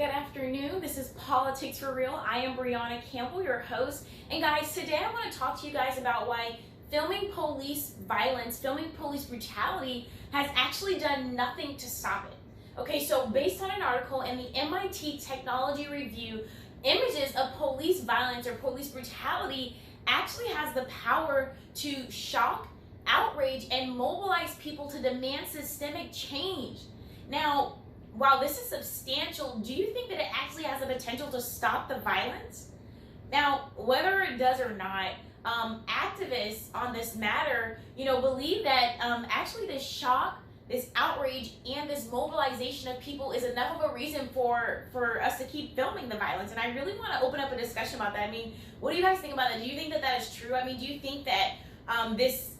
Good afternoon. This is Politics for Real. I am Brianna Campbell, your host. And guys, today I want to talk to you guys about why filming police violence, filming police brutality has actually done nothing to stop it. Okay, so based on an article in the MIT Technology Review, images of police violence or police brutality actually has the power to shock, outrage, and mobilize people to demand systemic change. Now, while this is substantial, do you think that it actually has the potential to stop the violence? Now, whether it does or not, activists on this matter, believe that actually this shock, this outrage, and this mobilization of people is enough of a reason for us to keep filming the violence. And I really want to open up a discussion about that. I mean, what do you guys think about that? Do you think that that is true? I mean, do you think that this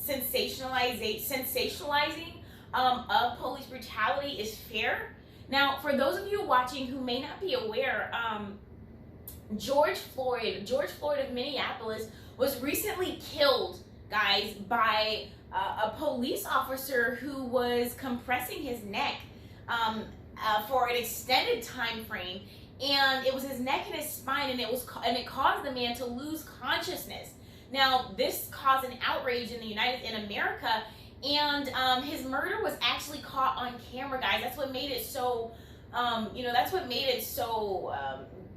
sensationalizing of police brutality is fair? Now, for those of you watching who may not be aware, George Floyd of Minneapolis was recently killed, guys, by a police officer who was compressing his neck for an extended time frame, and it was his neck and his spine, and it caused the man to lose consciousness. Now, this caused an outrage in America. And his murder was actually caught on camera, guys. That's what made it so,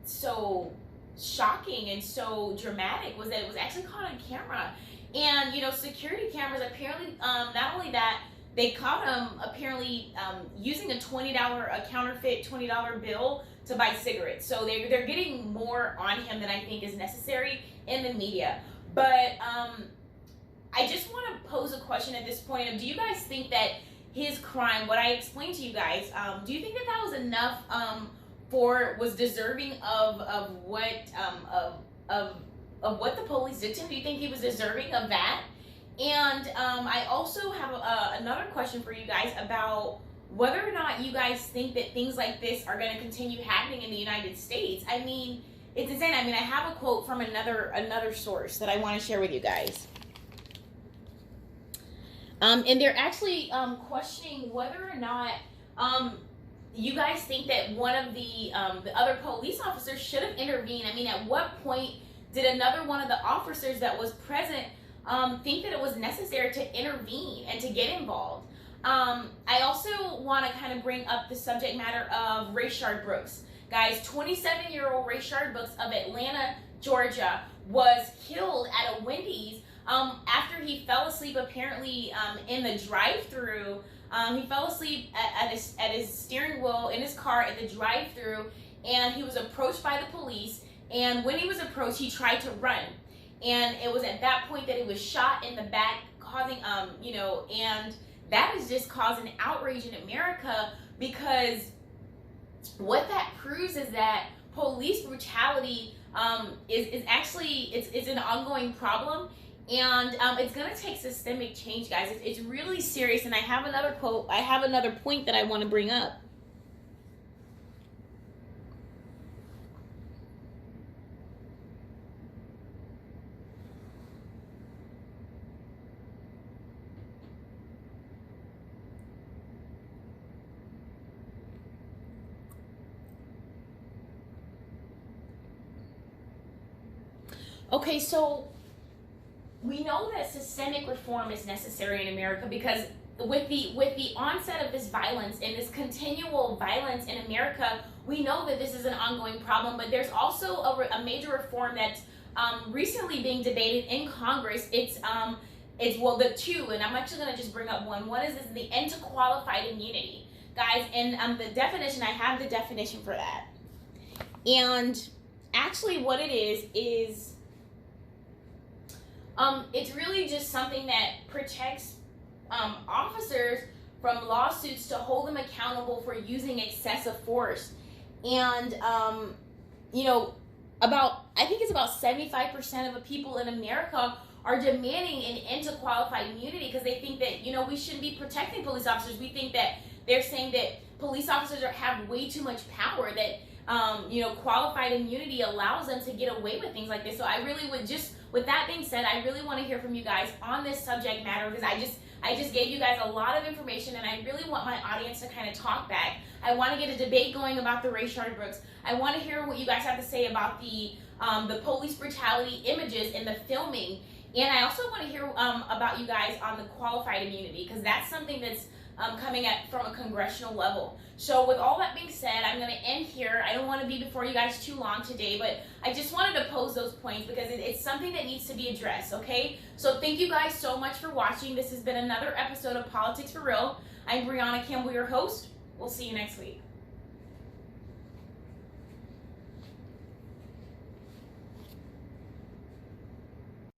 so shocking and so dramatic, was that it was actually caught on camera. And, security cameras apparently, not only that, they caught him apparently using a counterfeit $20 bill to buy cigarettes. So they're getting more on him than I think is necessary in the media. But, I just want to pose a question at this point of, do you guys think that his crime, what I explained to you guys, do you think that that was enough was deserving of what the police did to him? Do you think he was deserving of that? And I also have another question for you guys about whether or not you guys think that things like this are going to continue happening in the United States. I mean, it's insane. I mean, I have a quote from another source that I want to share with you guys. And they're actually questioning whether or not you guys think that one of the other police officers should have intervened. I mean, at what point did another one of the officers that was present think that it was necessary to intervene and to get involved? I also want to kind of bring up the subject matter of Rayshard Brooks. Guys, 27-year-old Rayshard Brooks of Atlanta, Georgia, was killed at a Wendy's after he fell asleep apparently in the drive-thru. He fell asleep at his steering wheel in his car at the drive-thru, and he was approached by the police. And when he was approached, he tried to run, and it was at that point that he was shot in the back, causing and that is just causing outrage in America, because what that proves is that police brutality is actually it's an ongoing problem. And it's going to take systemic change, guys. It's really serious. And I have another quote. I have another point that I want to bring up. Okay, so we know that systemic reform is necessary in America, because with the onset of this violence and this continual violence in America, we know that this is an ongoing problem. But there's also a major reform that's recently being debated in Congress. It's the two, and I'm actually going to just bring up one. One is the end to qualified immunity, guys, and the definition. I have the definition for that, and actually, what it is. It's really just something that protects officers from lawsuits to hold them accountable for using excessive force. And, I think it's about 75% of the people in America are demanding an end to qualified immunity, because they think that, we shouldn't be protecting police officers. We think that they're saying that police officers have way too much power, that qualified immunity allows them to get away with things like this. So I really would just, with that being said, I really want to hear from you guys on this subject matter, because I just gave you guys a lot of information, and I really want my audience to kind of talk back. I want to get a debate going about the Rayshard Brooks. I want to hear what you guys have to say about the police brutality images in the filming. And I also want to hear about you guys on the qualified immunity, because that's something that's coming at from a congressional level. So with all that being said, I'm going to end here. I don't want to be before you guys too long today, but I just wanted to pose those points because it's something that needs to be addressed, okay? So thank you guys so much for watching. This has been another episode of Politics for Real. I'm Brianna Campbell, your host. We'll see you next week.